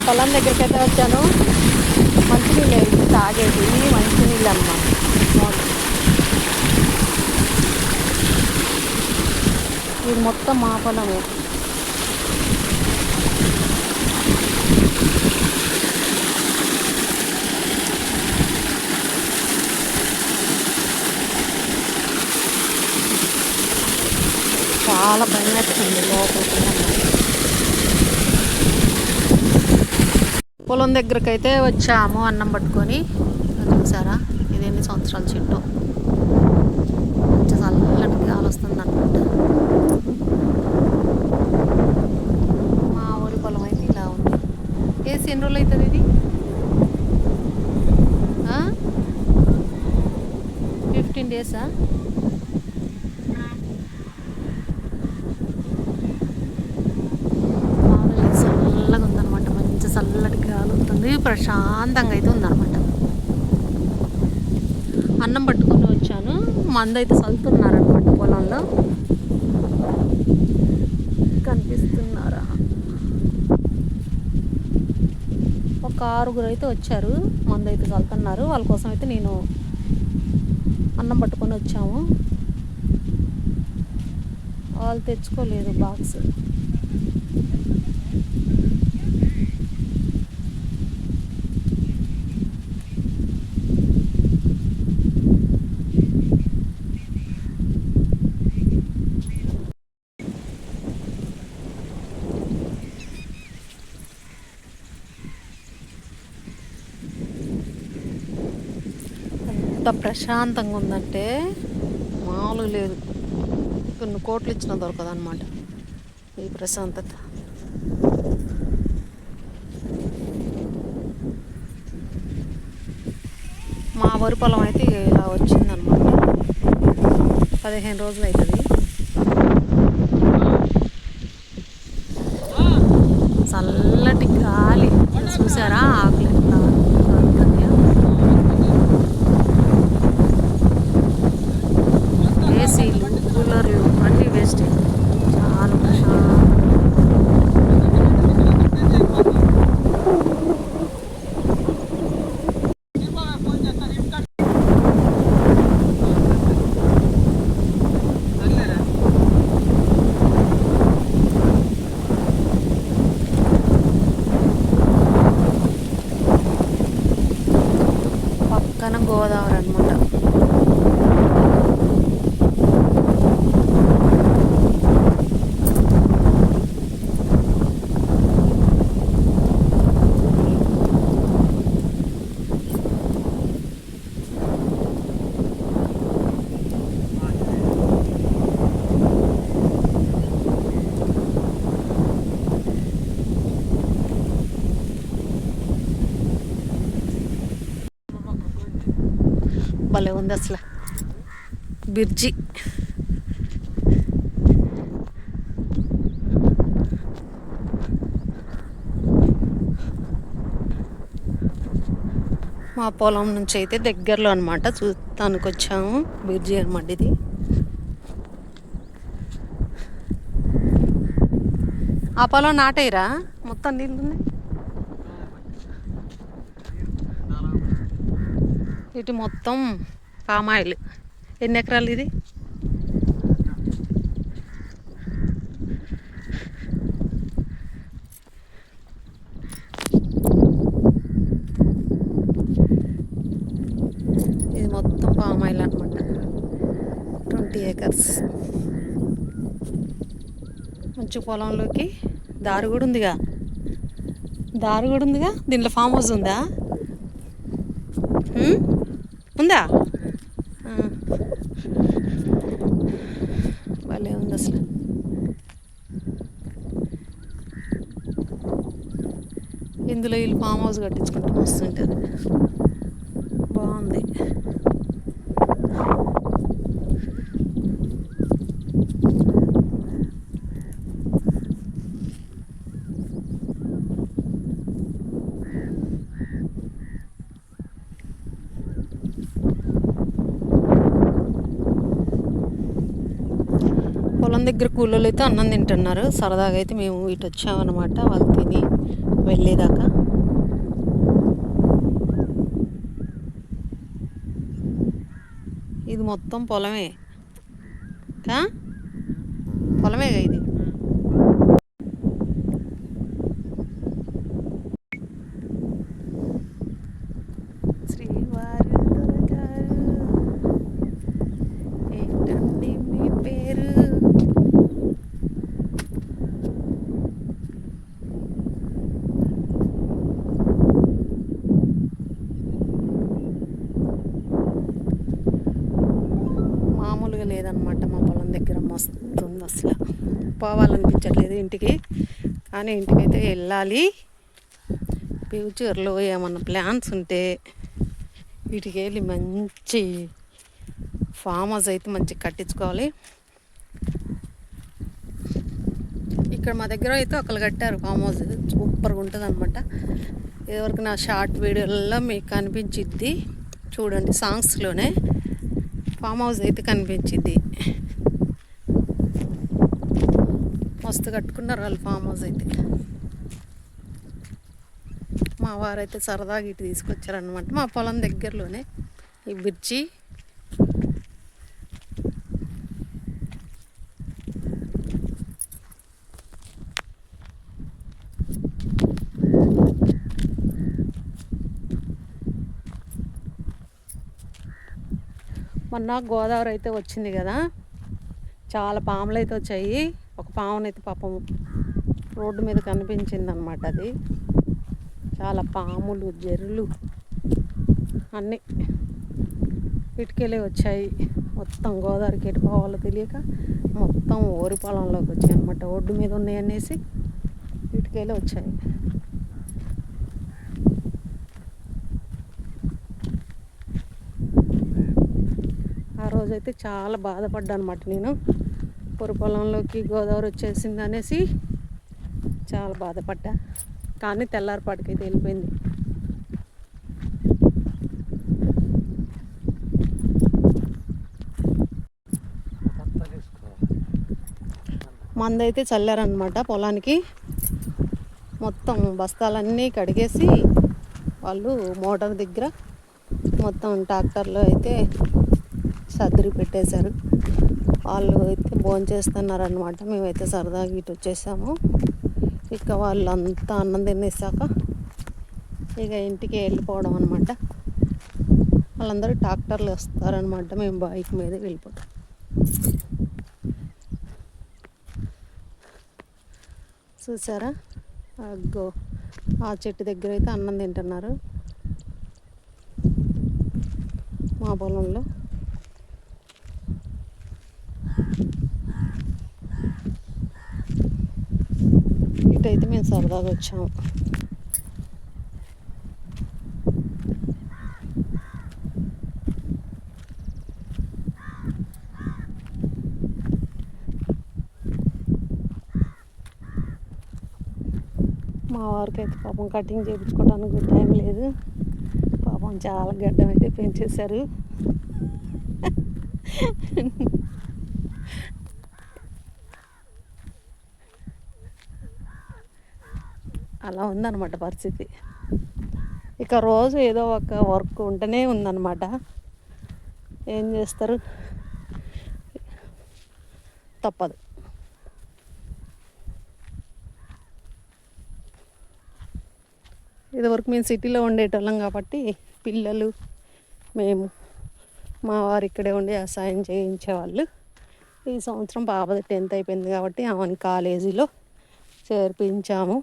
పొలం దగ్గరికి అయితే వచ్చాను. మంచినీళ్ళు తాగేది మంచినీళ్ళు అన్నమాట. ఇది మొత్తం మా పొలమే. చాలా భయం వేస్తుంది లోపలికి. పొలం దగ్గరికి అయితే వచ్చాము అన్నం పట్టుకొని. చూసారా ఇది ఎన్ని సంవత్సరాల చెట్టు, మంచి చల్లటి గాలి వస్తుంది అనమాట. మా ఊరి పొలం అయితే ఇలా ఉంది. వేసి ఎన్ని రోజులు అవుతుంది ఇది? 15 డేసా? చల్లగా ఉందన్నమాట. మంచి చల్లటి గాలి ఉంటుంది, ప్రశాంతంగా అయితే ఉందన్నమాట. అన్నం పట్టుకొని వచ్చాను. మంద అయితే చల్లుతున్నారనమాట పొలంలో. కనిపిస్తున్నారా? ఒక 6గురు అయితే వచ్చారు, మంద అయితే చల్లుతున్నారు. వాళ్ళ కోసం అయితే నేను అన్నం పట్టుకొని వచ్చాము. వాళ్ళు తెచ్చుకోలేదు బాక్స్. ఎంత ప్రశాంతంగా ఉందంటే మామూలుగా లేదు. కొన్ని కోట్లు ఇచ్చినా దొరకదు అనమాట ఈ ప్రశాంతత. మా వరి పొలం అయితే ఇలా వచ్చిందనమాట. 15 రోజులు అవుతుంది. చల్లటి గాలి చూసారా? ఆకులు ఎట్లా ఏసీలు, కూలర్లు అన్నీ వేస్ట్. చాలా ప్రశాంతంగా. పక్కన గోదావరి అనమాట. భలే ఉంది అసలు బ్రిడ్జి. మా పొలం నుంచి అయితే దగ్గరలో అనమాట, చూస్తానికి వచ్చాము. బ్రిడ్జి అనమాట ఇది. ఆ పొలం నాటేయరా? మొత్తం నీళ్ళు ఉన్నాయి. ఇటు మొత్తం పామాయిల్. ఎన్ని ఎకరాలు ఇది? ఇది మొత్తం పామాయిల్ అనమాట. 20 acres. మంచి పొలంలోకి దారి కూడా ఉందిగా. దీంట్లో ఫామ్ హౌస్ ఉందా? ఉందా? భలే ఉంది అసలు. ఇందులో వీళ్ళు ఫామ్ హౌస్ కట్టించుకుంటూ వస్తుంటారు. బాగుంది. పొలం దగ్గర కూలోళ్ళు అయితే అన్నం తింటున్నారు. సరదాగా అయితే మేము ఇటు వచ్చామన్నమాట. వాళ్ళు తిని వెళ్ళేదాకా. ఇది మొత్తం పొలమే పొలమేగా ఇది. శ్రీవారు దొరగారు, ఏంటండి మీ పేరు? మామూలుగా లేదనమాట మా పొలం దగ్గర, మస్తు ఉంది అసలు. పోవాలనిపించట్లేదు ఇంటికి, కానీ ఇంటికైతే వెళ్ళాలి. ఫ్యూచర్లో ఏమన్నా ప్లాన్స్ ఉంటే వీటికి వెళ్ళి మంచి ఫామ్ హౌస్ అయితే మంచిగా కట్టించుకోవాలి. ఇక్కడ మా దగ్గర అయితే ఒకళ్ళు కట్టారు ఫామ్ హౌస్, సూపర్గా ఉంటుంది అనమాట. ఇదివరకు నా షార్ట్ వీడియోలలో మీకు కనిపించిద్ది చూడండి, సాంగ్స్లోనే ఫామ్ హౌస్ అయితే కనిపించిద్ది. మస్తు కట్టుకున్నారు వాళ్ళు ఫామ్ హౌస్ అయితే. మా వారైతే సరదాగా ఇటు తీసుకొచ్చారనమాట, మా పొలం దగ్గరలోనే ఈ బ్రిడ్జి. మొన్న గోదావరి అయితే వచ్చింది కదా, చాలా పాములు అయితే వచ్చాయి. ఒక పామునైతే పాపం రోడ్డు మీద కనిపించింది అనమాట. అది చాలా పాములు, జర్రులు అన్నీ ఇటుకెళ్ళి వచ్చాయి. మొత్తం గోదావరికి ఎటు పోవాలో తెలియక మొత్తం ఓరి పొలంలోకి వచ్చాయి అనమాట. ఒడ్డు మీద ఉన్నాయి అనేసి ఇటుకెళ్ళి వచ్చాయి. ఆ రోజైతే చాలా బాధపడ్డా అనమాట నేను, పొరి పొలంలోకి గోదావరి వచ్చేసింది అనేసి చాలా బాధపడ్డా. కానీ తెల్లారిపాటికైతే వెళ్ళిపోయింది. మందైతే చల్లారనమాట పొలానికి. మొత్తం బస్తాలన్నీ కడిగేసి వాళ్ళు మోటార్ దగ్గర మొత్తం ట్రాక్టర్లో అయితే సర్దిరి పెట్టేశారు. వాళ్ళు అయితే భోంచేస్తున్నారు అనమాట. మేమైతే సరదాగా ఇటు వచ్చేసాము. ఇక వాళ్ళంతా అన్నం తినేసాక ఇక ఇంటికి వెళ్ళిపోవడం అనమాట. వాళ్ళందరూ ట్రాక్టర్లు వస్తారనమాట, మేము బైక్ మీద వెళ్ళిపోతాం. చూసారా, అగ్గో ఆ చెట్టు దగ్గర అయితే అన్నం తింటున్నారు మా పొలంలో. ఇటైతే మేము సరదాగా వచ్చాము. మా వారికి అయితే పాపం కటింగ్ చేయించుకోవడానికి టైం లేదు. పాపం చాలా గడ్డం అయితే పెంచేశారు. అలా ఉందన్నమాట పరిస్థితి. ఇక రోజు ఏదో ఒక వర్క్ ఉంటూనే ఉందన్నమాట. ఏం చేస్తారు, తప్పదు. ఇదివరకు మేము సిటీలో ఉండేటోళ్ళం కాబట్టి పిల్లలు మేము మా వారు ఇక్కడే ఉండి వ్యవసాయం చేయించేవాళ్ళు. ఈ సంవత్సరం బాబు 10th అయిపోయింది కాబట్టి ఆమెను కాలేజీలో చేర్పించాము.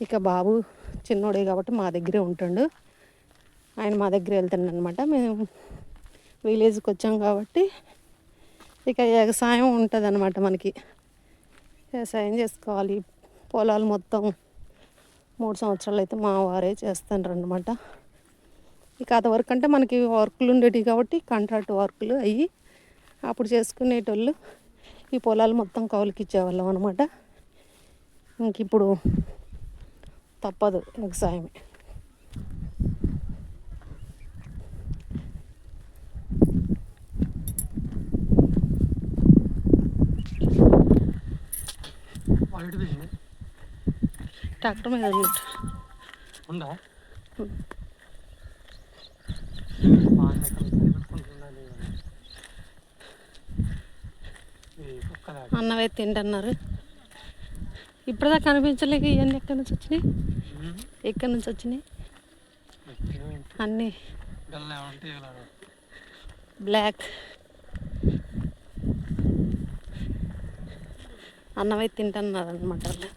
ఇక బాబు చిన్నోడే కాబట్టి మా దగ్గరే ఉంటుండు. ఆయన మా దగ్గర వెళ్తుండ అనమాట. మేము విలేజ్కి వచ్చాం కాబట్టి ఇక వ్యవసాయం ఉంటుంది అనమాట. మనకి వ్యవసాయం చేసుకోవాలి. పొలాలు మొత్తం 3 సంవత్సరాలు అయితే మా వారే చేస్తుండ్రు అనమాట. ఇక అది వర్క్ అంటే మనకి వర్కులు ఉండేవి కాబట్టి కాంట్రాక్ట్ వర్కులు అయ్యి అప్పుడు చేసుకునేటోళ్ళు. ఈ పొలాలు మొత్తం కౌలుకి ఇచ్చేవాళ్ళం అనమాట. ఇంక ఇప్పుడు తప్పదు, వ్యవసాయమే. ట్రాక్టర్ మీద ఉన్నట్టు ఉందా అన్నవైతే తింటున్నారు. ఇప్పుడుదా కనిపించలేక ఇవన్నీ ఎక్కడి నుంచి వచ్చినాయి, ఎక్కడి నుంచి వచ్చినాయి అన్నీ బ్లాక్. అన్నమైతే తింటున్నారు అనమాట వాళ్ళు.